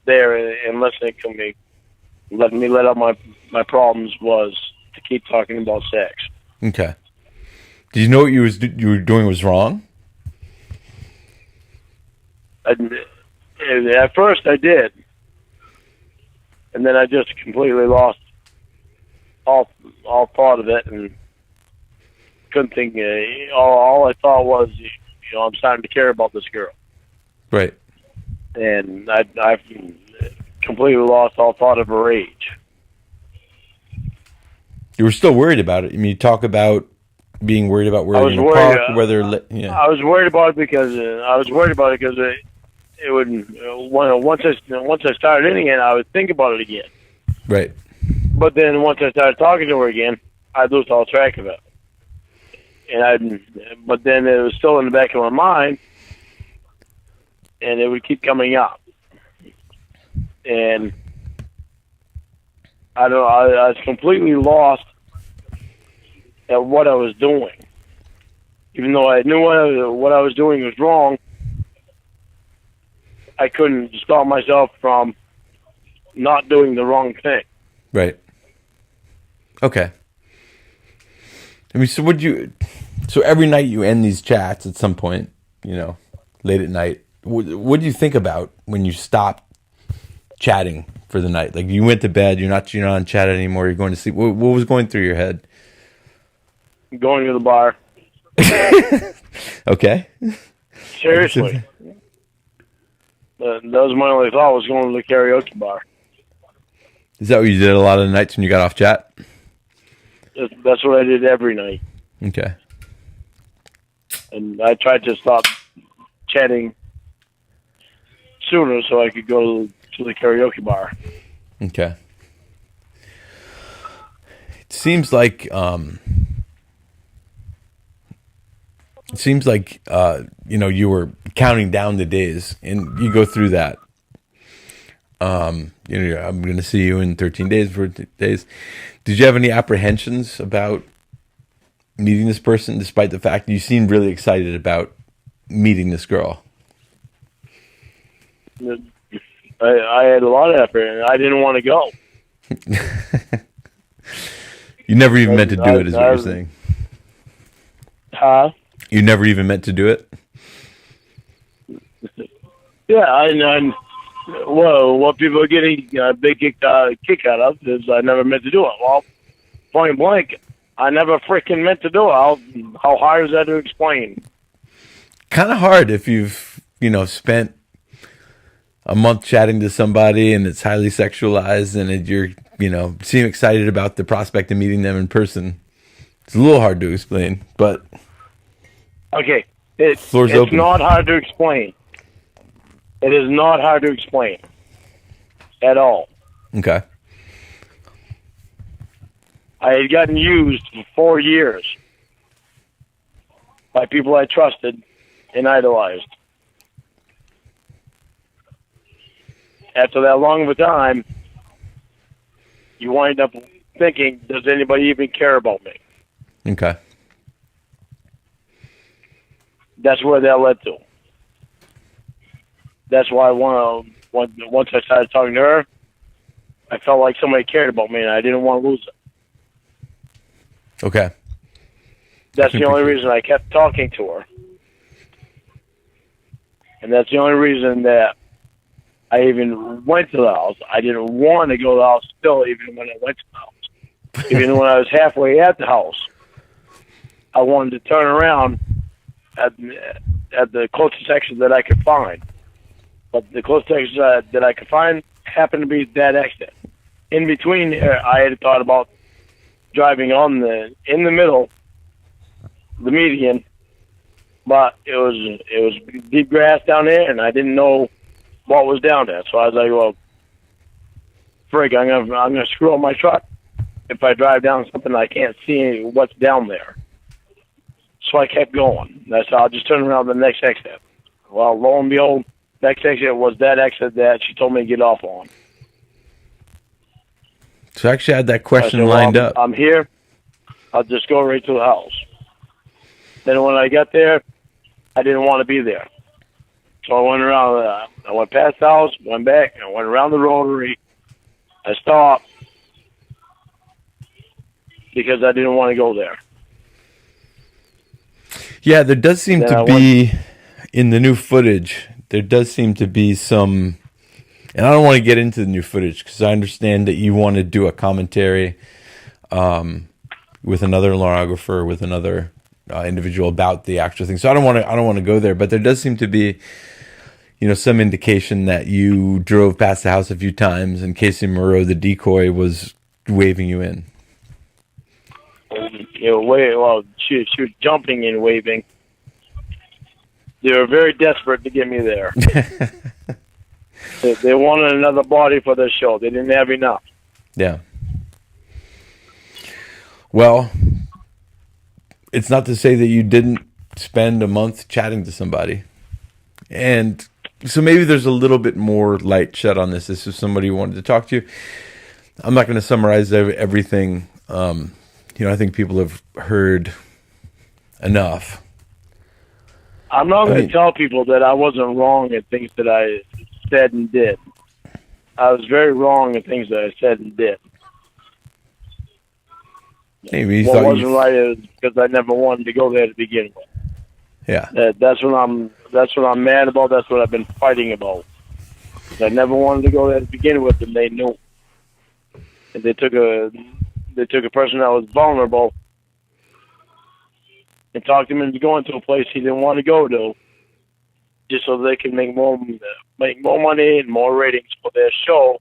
[SPEAKER 2] there and listening to me, letting me let out my problems, was to keep talking about sex.
[SPEAKER 1] Okay. Did you know what you were doing was wrong?
[SPEAKER 2] At first I did, and then I just completely lost all thought of it and couldn't think. All I thought was, I'm starting to care about this girl.
[SPEAKER 1] Right.
[SPEAKER 2] And I've completely lost all thought of her age.
[SPEAKER 1] You were still worried about it. I mean, you talk about being worried about where you're going to park, whether. Yeah.
[SPEAKER 2] I was worried about it because it would once I started in again, I would think about it again.
[SPEAKER 1] Right.
[SPEAKER 2] But then once I started talking to her again, I'd lose all track of it. But then it was still in the back of my mind, and it would keep coming up. And I was completely lost at what I was doing. Even though I knew what I was doing was wrong, I couldn't stop myself from not doing the wrong thing.
[SPEAKER 1] Right. Okay. I mean, so every night you end these chats at some point, late at night, what do you think about when you stop chatting for the night? Like, you went to bed, you're not on chat anymore, you're going to sleep. What was going through your head?
[SPEAKER 2] Going to the bar.
[SPEAKER 1] Okay.
[SPEAKER 2] Seriously. That was my only thought, was going to the karaoke bar.
[SPEAKER 1] Is that what you did a lot of the nights when you got off chat?
[SPEAKER 2] That's what I did every night.
[SPEAKER 1] Okay.
[SPEAKER 2] And I tried to stop chatting sooner so I could go to the karaoke bar.
[SPEAKER 1] Okay. seems like you were counting down the days, and you go through that. I'm going to see you in 13 days, 14 days. Did you have any apprehensions about meeting this person, despite the fact that you seemed really excited about meeting this girl?
[SPEAKER 2] I had a lot of effort, and I didn't want to go.
[SPEAKER 1] You never even meant to do it, is what you're saying.
[SPEAKER 2] Huh?
[SPEAKER 1] You never even meant to do it?
[SPEAKER 2] Yeah, well, what people are getting a big kick out of is I never meant to do it. Well, point blank, I never freaking meant to do it. How hard is that to explain?
[SPEAKER 1] Kind of hard if you've, spent a month chatting to somebody and it's highly sexualized and you're, seem excited about the prospect of meeting them in person. It's a little hard to explain, but...
[SPEAKER 2] Okay, it's
[SPEAKER 1] open.
[SPEAKER 2] Not hard to explain. It is not hard to explain at all.
[SPEAKER 1] Okay.
[SPEAKER 2] I had gotten used for 4 years by people I trusted and idolized. After that long of a time, you wind up thinking, does anybody even care about me?
[SPEAKER 1] Okay.
[SPEAKER 2] That's where that led to. That's why once I started talking to her, I felt like somebody cared about me, and I didn't want to lose it.
[SPEAKER 1] Okay.
[SPEAKER 2] That's the only reason I kept talking to her. And that's the only reason that I even went to the house. I didn't want to go to the house still, even when I went to the house. Even when I was halfway at the house, I wanted to turn around at the closest exit that I could find. But the closest exit that I could find happened to be that exit. In between, I had thought about driving in the middle, the median, but it was deep grass down there, and I didn't know what was down there. So I was like, well, frig, I'm gonna screw up my truck if I drive down something I can't see what's down there. So I kept going. That's how I'll just turn around the next exit. Well, lo and behold, next exit was that exit that she told me to get off on.
[SPEAKER 1] So I actually had that question lined up.
[SPEAKER 2] I'm here. I'll just go right to the house. Then when I got there, I didn't want to be there. So I went around. I went past the house, went back, and went around the rotary. I stopped because I didn't want to go there.
[SPEAKER 1] Yeah, there does seem to be, in the new footage, there does seem to be some, and I don't want to get into the new footage because I understand that you want to do a commentary with another lorographer, with another individual about the actual thing. So I don't want to go there, but there does seem to be, some indication that you drove past the house a few times and Casey Moreau, the decoy, was waving you in.
[SPEAKER 2] She was jumping and waving. They were very desperate to get me there. They wanted another body for their show. They didn't have enough.
[SPEAKER 1] Yeah. Well, it's not to say that you didn't spend a month chatting to somebody. And so maybe there's a little bit more light shed on this. This is somebody who wanted to talk to you. I'm not going to summarize everything. I think people have heard enough.
[SPEAKER 2] I'm not going to tell people that I wasn't wrong in things that I said and did. I was very wrong in things that I said and did.
[SPEAKER 1] Maybe
[SPEAKER 2] what wasn't right is because I never wanted to go there to begin with.
[SPEAKER 1] Yeah,
[SPEAKER 2] that's what I'm mad about. That's what I've been fighting about. I never wanted to go there to begin with, and they knew. And they took a person that was vulnerable and talked him into going to a place he didn't want to go to, just so they can make more money and more ratings for their show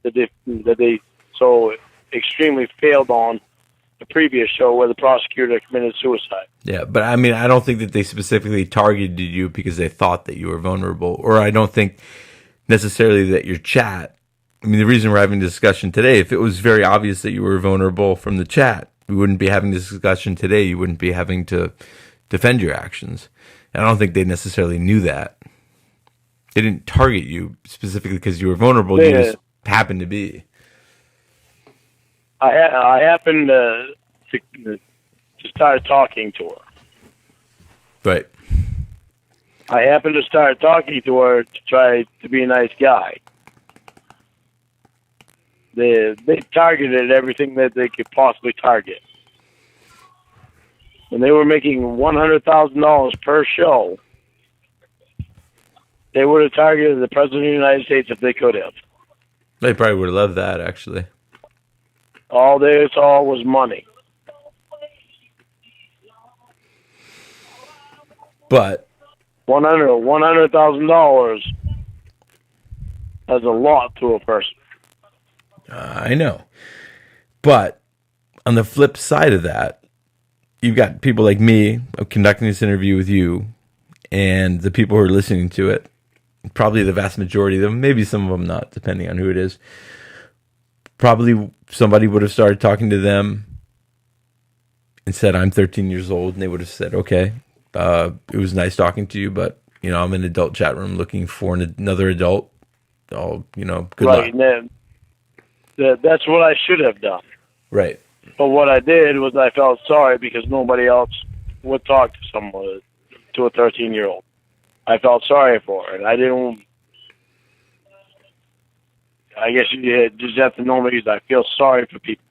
[SPEAKER 2] that they so extremely failed on the previous show where the prosecutor committed suicide.
[SPEAKER 1] Yeah, but I mean, I don't think that they specifically targeted you because they thought that you were vulnerable, or I don't think necessarily that your chat I mean, the reason we're having this discussion today, if it was very obvious that you were vulnerable from the chat, we wouldn't be having this discussion today. You wouldn't be having to defend your actions. And I don't think they necessarily knew that. They didn't target you specifically because you were vulnerable. You just happened to be.
[SPEAKER 2] I happened to start talking to her.
[SPEAKER 1] Right.
[SPEAKER 2] I happened to start talking to her to try to be a nice guy. They targeted everything that they could possibly target. When they were making $100,000 per show, they would have targeted the President of the United States if they could have.
[SPEAKER 1] They probably would have loved that, actually.
[SPEAKER 2] All they saw was money.
[SPEAKER 1] But
[SPEAKER 2] $100,000 is a lot to a person.
[SPEAKER 1] I know. But on the flip side of that, you've got people like me conducting this interview with you, and the people who are listening to it, probably the vast majority of them, maybe some of them not, depending on who it is. Probably somebody would have started talking to them and said, I'm 13 years old. And they would have said, okay, it was nice talking to you, but, I'm in an adult chat room looking for another adult. Good luck.
[SPEAKER 2] And that's what I should have done.
[SPEAKER 1] Right.
[SPEAKER 2] But what I did was I felt sorry because nobody else would talk to someone, to a 13-year-old. I felt sorry for her. And I guess you just have to know me because I feel sorry for people.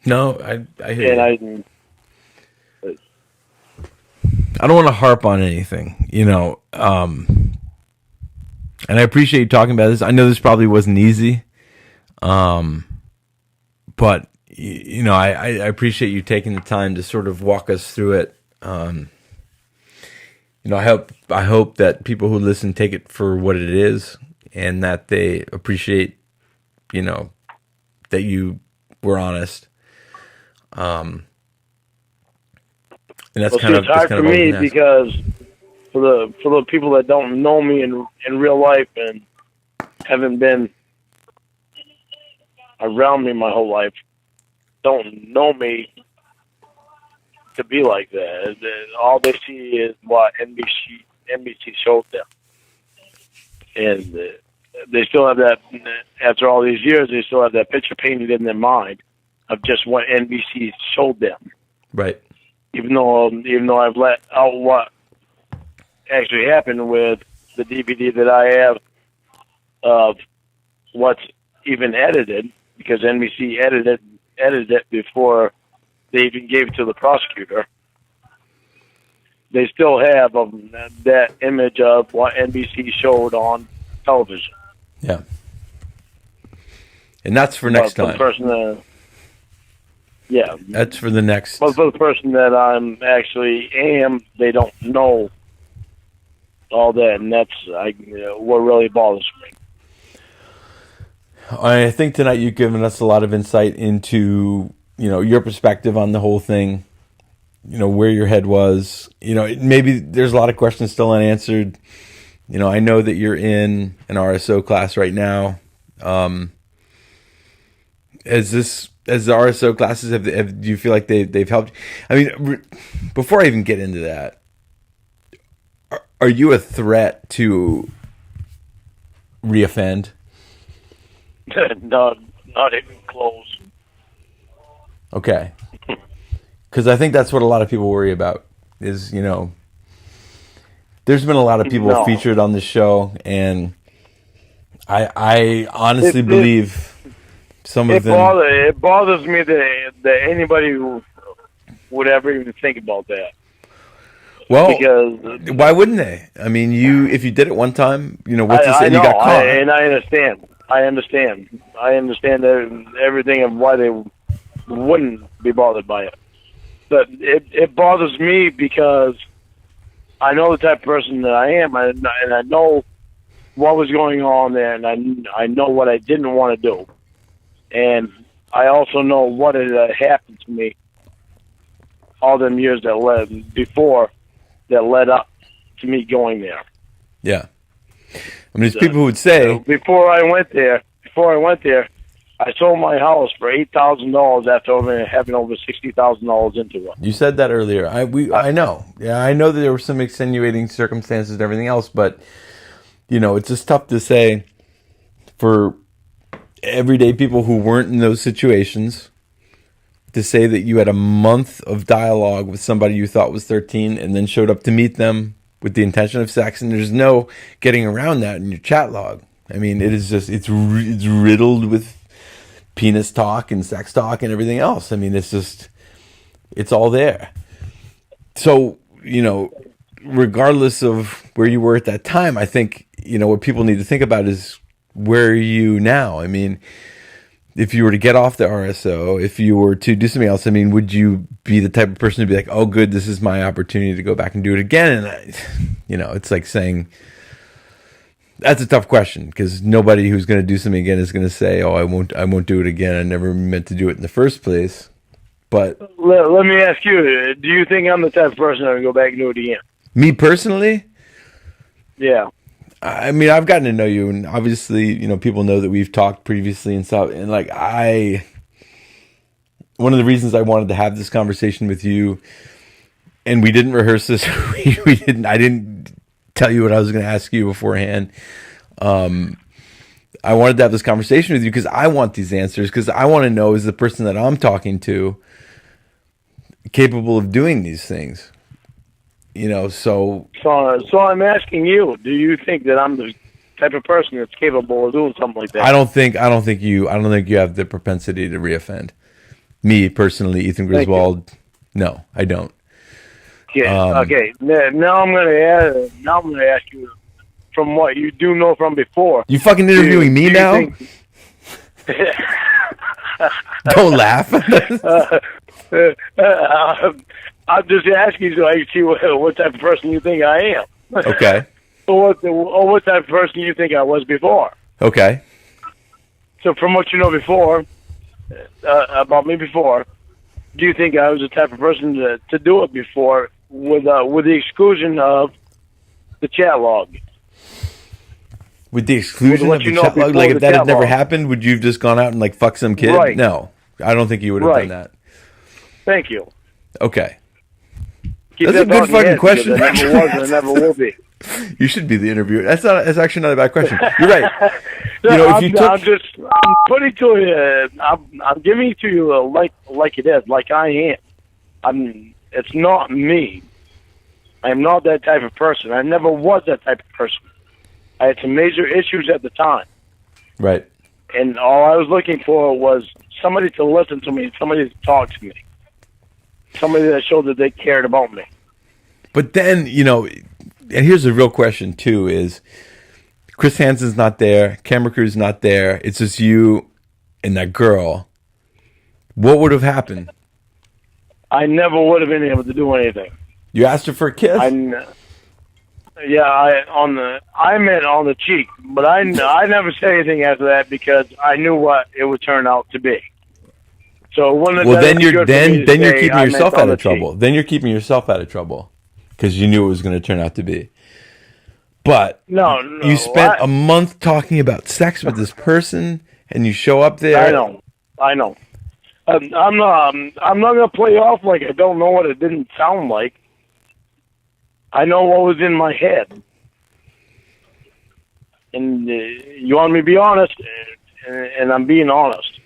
[SPEAKER 1] No, I hear you. I don't want to harp on anything, and I appreciate you talking about this. I know this probably wasn't easy, but I appreciate you taking the time to sort of walk us through it. I hope that people who listen take it for what it is, and that they appreciate, that you were honest. And that's
[SPEAKER 2] it's hard for me because for the people that don't know me in real life and haven't been around me my whole life, don't know me to be like that. All they see is what NBC showed them, and they still have that. After all these years, they still have that picture painted in their mind of just what NBC showed them.
[SPEAKER 1] Right.
[SPEAKER 2] Even though I've let out what actually happened with the DVD that I have of what's even edited, because NBC edited it before they even gave it to the prosecutor. They still have that image of what NBC showed on television.
[SPEAKER 1] Yeah. And that's for next time.
[SPEAKER 2] Yeah.
[SPEAKER 1] That's for the next.
[SPEAKER 2] But for the person that I'm actually they don't know all that, and that's what really bothers me.
[SPEAKER 1] I think tonight you've given us a lot of insight into, your perspective on the whole thing, where your head was. Maybe there's a lot of questions still unanswered. I know that you're in an RSO class right now. As the RSO classes, do you feel like they've helped? I mean, before I even get into that, are you a threat to reoffend?
[SPEAKER 2] Not even close.
[SPEAKER 1] Okay. Because I think that's what a lot of people worry about is, there's been a lot of people featured on this show, and I honestly believe some of them.
[SPEAKER 2] It bothers me that anybody would ever even think about that.
[SPEAKER 1] Well,
[SPEAKER 2] because
[SPEAKER 1] why wouldn't they? I mean, if you did it one time, what's to say you got caught?
[SPEAKER 2] And I understand everything of why they wouldn't be bothered by it. But it bothers me because I know the type of person that I am, and I know what was going on there, and I know what I didn't want to do. And I also know what had happened to me all them years that led up to me going there.
[SPEAKER 1] Yeah. I mean, there's people who would say...
[SPEAKER 2] before I went there, before I went there, I sold my house for $8,000 after having over $60,000 into it.
[SPEAKER 1] You said that earlier. I know. Yeah, I know that there were some extenuating circumstances and everything else, but it's just tough to say for everyday people who weren't in those situations to say that you had a month of dialogue with somebody you thought was 13 and then showed up to meet them with the intention of sex, and there's no getting around that in your chat log. I mean, it is just it's riddled with penis talk and sex talk and everything else. I mean, it's all there. So, regardless of where you were at that time, I think, what people need to think about is, where are you now? I mean, if you were to get off the RSO, if you were to do something else, I mean, would you be the type of person to be like, oh, good, this is my opportunity to go back and do it again? And, it's like saying, that's a tough question, because nobody who's going to do something again is going to say, oh, I won't do it again. I never meant to do it in the first place. But
[SPEAKER 2] let me ask you, do you think I'm the type of person that would go back and do it again? Me
[SPEAKER 1] personally?
[SPEAKER 2] Yeah.
[SPEAKER 1] I mean, I've gotten to know you, and obviously, people know that we've talked previously and stuff. And one of the reasons I wanted to have this conversation with you, and we didn't rehearse this, I didn't tell you what I was going to ask you beforehand. I wanted to have this conversation with you because I want these answers, because I want to know, is the person that I'm talking to capable of doing these things? So
[SPEAKER 2] I'm asking you, do you think that I'm the type of person that's capable of doing something like that?
[SPEAKER 1] I don't think you have the propensity to reoffend. Me personally, Ethan Griswold, no, I don't.
[SPEAKER 2] Yeah. Okay. Now I'm going to ask you, from what you do know from before.
[SPEAKER 1] You fucking interviewing me now? Don't laugh.
[SPEAKER 2] I'm just asking so I can see what type of person you think I am.
[SPEAKER 1] Okay.
[SPEAKER 2] Or what type of person you think I was before.
[SPEAKER 1] Okay.
[SPEAKER 2] So from what you know before, about me before, do you think I was the type of person to do it before with the exclusion of the chat log?
[SPEAKER 1] With the exclusion of the chat log? Like, if that had never happened, would you have just gone out and, fuck some kid?
[SPEAKER 2] Right.
[SPEAKER 1] No. I don't think you would have done that.
[SPEAKER 2] Thank you.
[SPEAKER 1] Okay.
[SPEAKER 2] Keep
[SPEAKER 1] That's a good fucking question.
[SPEAKER 2] I never was and I never will be.
[SPEAKER 1] You should be the interviewer. That's actually not a bad question. You're right.
[SPEAKER 2] I'm putting to you. I'm giving it to you like it is, like I am. It's not me. I'm not that type of person. I never was that type of person. I had some major issues at the time.
[SPEAKER 1] Right.
[SPEAKER 2] And all I was looking for was somebody to listen to me, somebody to talk to me, somebody that showed that they cared about me.
[SPEAKER 1] But then, and here's the real question too, is Chris Hansen's not there, camera crew's not there, it's just you and that girl. What would have happened?
[SPEAKER 2] I never would have been able to do anything.
[SPEAKER 1] You asked her for a kiss?
[SPEAKER 2] I meant on the cheek, but I never said anything after that because I knew what it would turn out to be. So
[SPEAKER 1] then you're keeping yourself out of trouble. Then you're keeping yourself out of trouble because you knew it was going to turn out to be. But
[SPEAKER 2] no,
[SPEAKER 1] you spent a month talking about sex with this person, and you show up there.
[SPEAKER 2] I know. I'm not going to play off like I don't know what it didn't sound like. I know what was in my head. And you want me to be honest, and I'm being honest.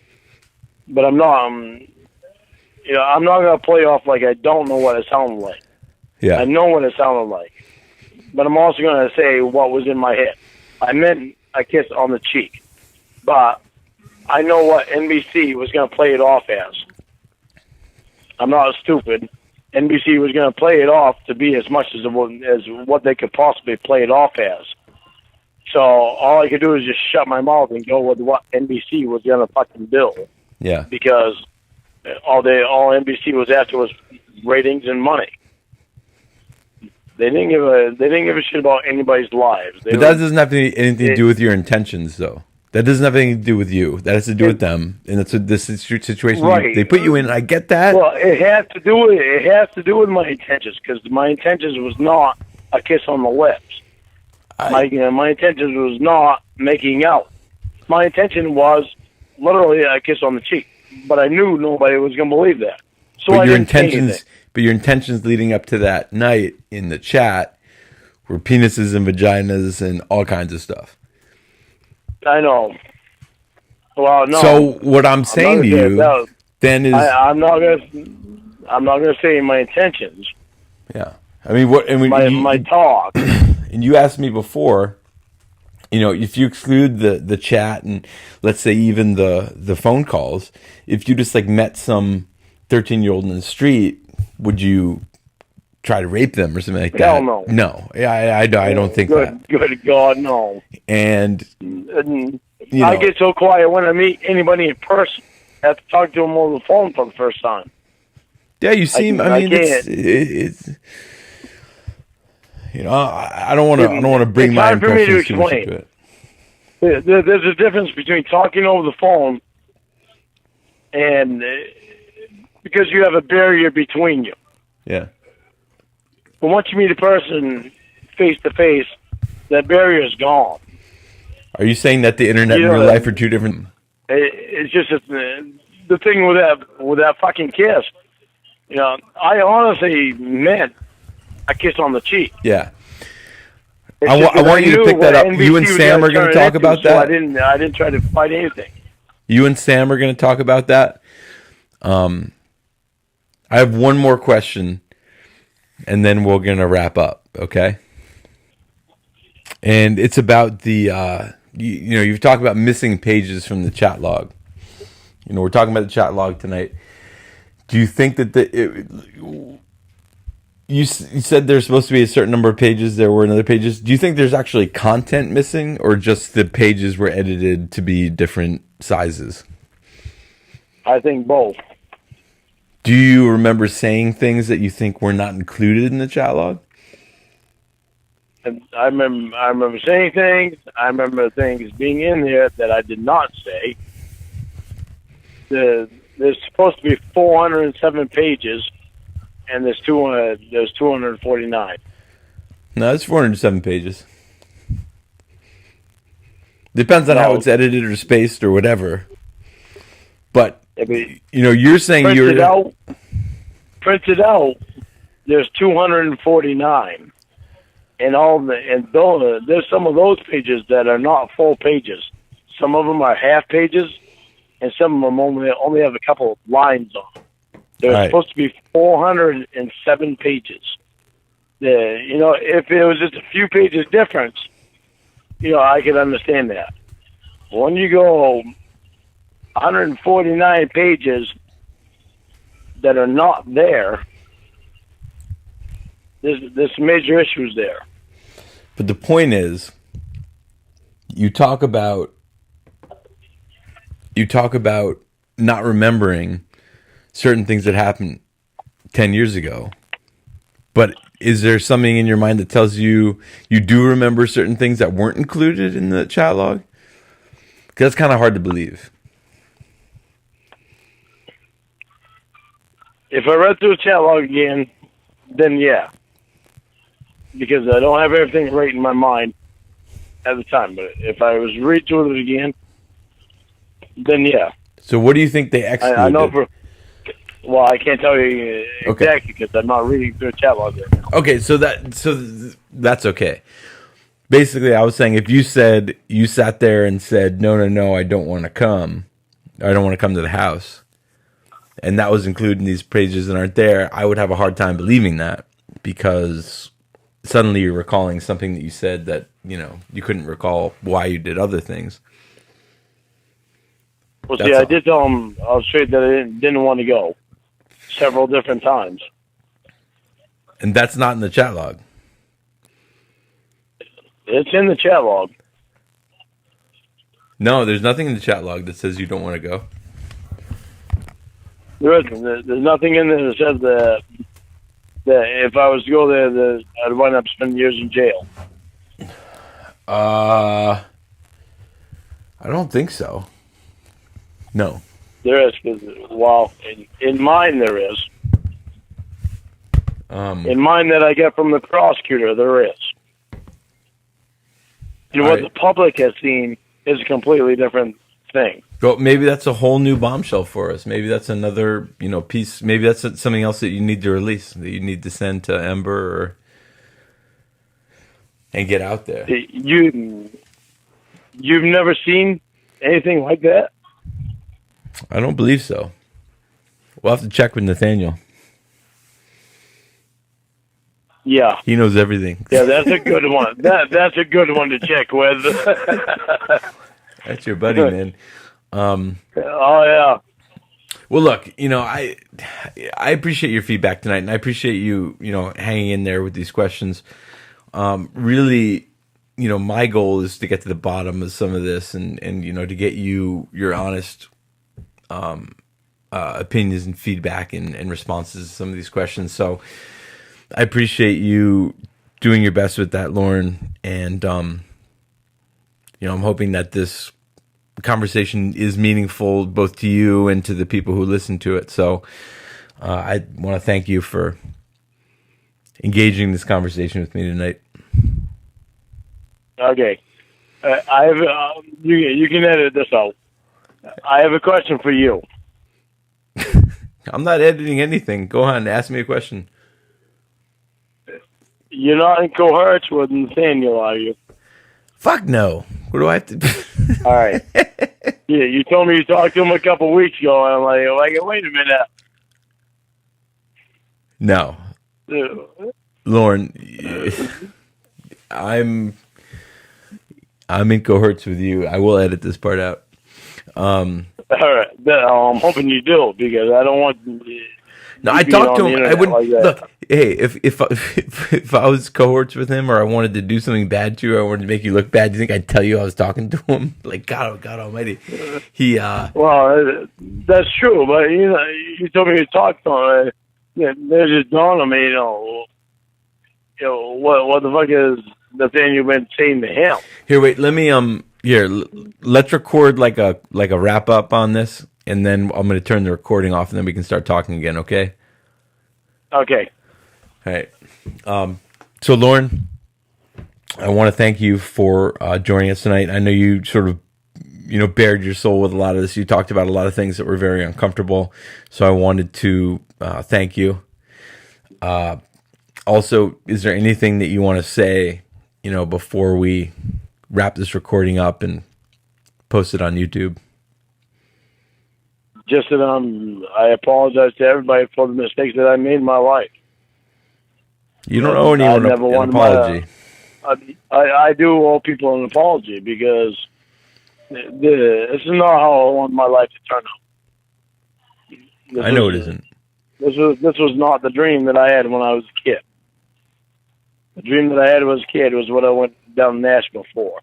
[SPEAKER 2] But I'm not, I'm not going to play off like I don't know what it sounded like.
[SPEAKER 1] Yeah.
[SPEAKER 2] I know what it sounded like. But I'm also going to say what was in my head. I meant a kiss on the cheek. But I know what NBC was going to play it off as. I'm not stupid. NBC was going to play it off to be as much as what they could possibly play it off as. So all I could do is just shut my mouth and go with what NBC was going to fucking do.
[SPEAKER 1] Yeah.
[SPEAKER 2] Because all NBC was after was ratings and money. They didn't give a shit about anybody's lives.
[SPEAKER 1] But that doesn't have anything to do with your intentions, though. That doesn't have anything to do with you. That has to do with them, and it's this situation
[SPEAKER 2] right.
[SPEAKER 1] They put you in. I get that.
[SPEAKER 2] Well, it has to do with my intentions, because my intentions was not a kiss on the lips. My intentions was not making out. my intention was literally a kiss on the cheek, but I knew nobody was going to believe that. So
[SPEAKER 1] But
[SPEAKER 2] I
[SPEAKER 1] your
[SPEAKER 2] didn't say anything.
[SPEAKER 1] intentions leading up to that night in the chat were penises and vaginas and all kinds of stuff.
[SPEAKER 2] I know. Well, no.
[SPEAKER 1] So what I'm saying to you then is,
[SPEAKER 2] I'm not gonna say my intentions.
[SPEAKER 1] yeah. I mean, what? I mean,
[SPEAKER 2] My talk.
[SPEAKER 1] And you asked me before, if you exclude the chat and let's say even the phone calls, if you just like met some 13-year-old in the street, would you try to rape them or something like that?
[SPEAKER 2] Hell no.
[SPEAKER 1] No. Yeah, I don't think that.
[SPEAKER 2] Good God, no.
[SPEAKER 1] And
[SPEAKER 2] I get so quiet when I meet anybody in person. I have to talk to them over the phone for the first time.
[SPEAKER 1] Yeah, you seem. I mean, it's I don't want to bring my impressions too much into it.
[SPEAKER 2] There's a difference between talking over the phone and because you have a barrier between you.
[SPEAKER 1] Yeah.
[SPEAKER 2] But once you meet a person face to face, that barrier is gone.
[SPEAKER 1] Are you saying that the internet and real life are two different?
[SPEAKER 2] It's just the thing with that fucking kiss. I honestly meant a kiss on the cheek.
[SPEAKER 1] Yeah. I want you to pick that up. You and Sam are going to talk about that.
[SPEAKER 2] I didn't try to fight anything.
[SPEAKER 1] You and Sam are going to talk about that. I have one more question, and then we're going to wrap up. Okay. And it's about the you've talked about missing pages from the chat log. We're talking about the chat log tonight. Do you think that you said there's supposed to be a certain number of pages, there were other pages. Do you think there's actually content missing, or just the pages were edited to be different sizes?
[SPEAKER 2] I think both.
[SPEAKER 1] Do you remember saying things that you think were not included in the chat log?
[SPEAKER 2] I remember saying things. I remember things being in there that I did not say. There's supposed to be 407 pages, and there's 249.
[SPEAKER 1] No, it's 407 pages. Depends on how it's edited or spaced or whatever. But you're saying
[SPEAKER 2] printed out. There's 249. There's some of those pages that are not full pages. Some of them are half pages, and some of them only have a couple of lines on them. There's supposed to be 407 pages. If it was just a few pages difference, I could understand that. When you go 149 pages that are not there, there's some major issues there.
[SPEAKER 1] But the point is, you talk about not remembering certain things that happened 10 years ago. But is there something in your mind that tells you do remember certain things that weren't included in the chat log? Because that's kind of hard to believe.
[SPEAKER 2] If I read through the chat log again, then yeah. Because I don't have everything right in my mind at the time. But if I was read through it again, then yeah.
[SPEAKER 1] So what do you think they excluded?
[SPEAKER 2] I know well, I can't tell you exactly because I'm not reading through the chat log right now. Okay,
[SPEAKER 1] so that's okay. Basically, I was saying if you sat there and said, no, I don't want to come. I don't want to come to the house. And that was included in these pages that aren't there, I would have a hard time believing that because suddenly you're recalling something that you said that, you couldn't recall why you did other things.
[SPEAKER 2] Well, see, I did tell him I was straight that I didn't want to go several different times.
[SPEAKER 1] And that's not in the chat log.
[SPEAKER 2] It's in the chat log.
[SPEAKER 1] No, there's nothing in the chat log that says you don't want to go.
[SPEAKER 2] There isn't. There's nothing in there that says that if I was to go there, that I'd wind up spending years in jail.
[SPEAKER 1] I don't think so. No.
[SPEAKER 2] There is. In mine there is. In mine that I get from the prosecutor, there is. What the public has seen is a completely different thing.
[SPEAKER 1] Well, maybe that's a whole new bombshell for us. Maybe that's another, piece. Maybe that's something else that you need to release, that you need to send to Ember and get out there.
[SPEAKER 2] You've never seen anything like that?
[SPEAKER 1] I don't believe so. We'll have to check with Nathaniel.
[SPEAKER 2] Yeah,
[SPEAKER 1] he knows everything.
[SPEAKER 2] Yeah, that's a good one. That's a good one to check with.
[SPEAKER 1] That's your buddy, man.
[SPEAKER 2] Oh yeah.
[SPEAKER 1] Well, look, I appreciate your feedback tonight, and I appreciate you, hanging in there with these questions. Really, my goal is to get to the bottom of some of this, and to get you your honest opinions and feedback and responses to some of these questions. So I appreciate you doing your best with that, Lorne, and I'm hoping that this conversation is meaningful both to you and to the people who listen to it. So I want to thank you for engaging this conversation with me tonight.
[SPEAKER 2] Okay, I have. You can edit this out. I have a question for you.
[SPEAKER 1] I'm not editing anything. Go on, ask me a question.
[SPEAKER 2] You're not in coherence with Nathaniel, are you?
[SPEAKER 1] Fuck no. What do I have to?
[SPEAKER 2] All right. Yeah, you told me you talked to him a couple weeks ago, and I'm like, wait a minute.
[SPEAKER 1] No, Lorne, I'm in coherence with you. I will edit this part out.
[SPEAKER 2] All right. I'm hoping you do, because I don't want.
[SPEAKER 1] No, I talked to him. I wouldn't look. Hey, if I was cohorts with him, or I wanted to do something bad to you, or I wanted to make you look bad, do you think I'd tell you I was talking to him? Like God Almighty, he.
[SPEAKER 2] Well, that's true, but you told me you talked to him. There's just dawned on me, what the fuck is Nathaniel been saying to him?
[SPEAKER 1] Here, wait. Let me let's record like a wrap up on this, and then I'm going to turn the recording off, and then we can start talking again. Okay.
[SPEAKER 2] Okay.
[SPEAKER 1] All right. So, Lorne, I want to thank you for joining us tonight. I know you sort of, bared your soul with a lot of this. You talked about a lot of things that were very uncomfortable. So I wanted to thank you. Also, is there anything that you want to say, before we wrap this recording up and post it on YouTube?
[SPEAKER 2] Just that I apologize to everybody for the mistakes that I made in my life.
[SPEAKER 1] You don't owe anyone an apology.
[SPEAKER 2] I do owe people an apology, because this is not how I want my life to turn out.
[SPEAKER 1] I know it isn't.
[SPEAKER 2] This was not the dream that I had when I was a kid. The dream that I had as a kid was what I went down to Nashville for.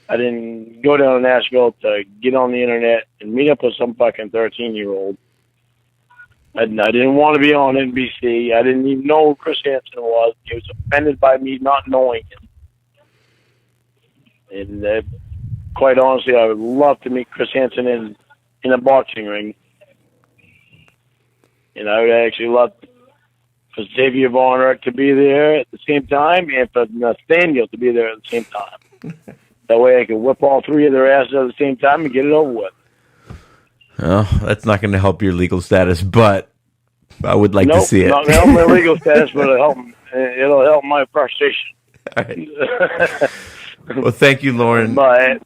[SPEAKER 2] I didn't go down to Nashville to get on the internet and meet up with some fucking 13-year-old. I didn't want to be on NBC. I didn't even know who Chris Hansen was. He was offended by me not knowing him. And quite honestly, I would love to meet Chris Hansen in a boxing ring. And I would actually love for Xavier Varner to be there at the same time, and for Nathaniel to be there at the same time. That way I could whip all three of their asses at the same time and get it over with.
[SPEAKER 1] Well, that's not going to help your legal status, but I would like to see it.
[SPEAKER 2] Not going to help my legal status, but it'll help my frustration.
[SPEAKER 1] All right. Well, thank you, Lorne.
[SPEAKER 2] Bye.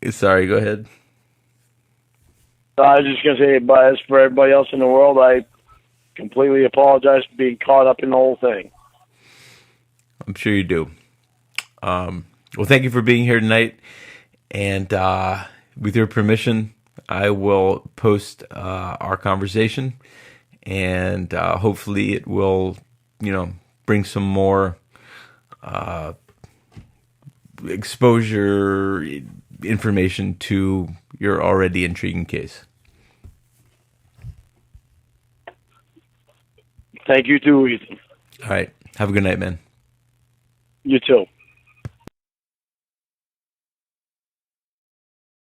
[SPEAKER 1] Sorry, go ahead.
[SPEAKER 2] I was just going to say, but as for everybody else in the world, I completely apologize for being caught up in the whole thing.
[SPEAKER 1] I'm sure you do. Well, thank you for being here tonight. And with your permission, I will post our conversation. And hopefully it will, bring some more exposure information to your already intriguing case.
[SPEAKER 2] Thank you too, Ethan.
[SPEAKER 1] All right. Have a good night, man.
[SPEAKER 2] You too.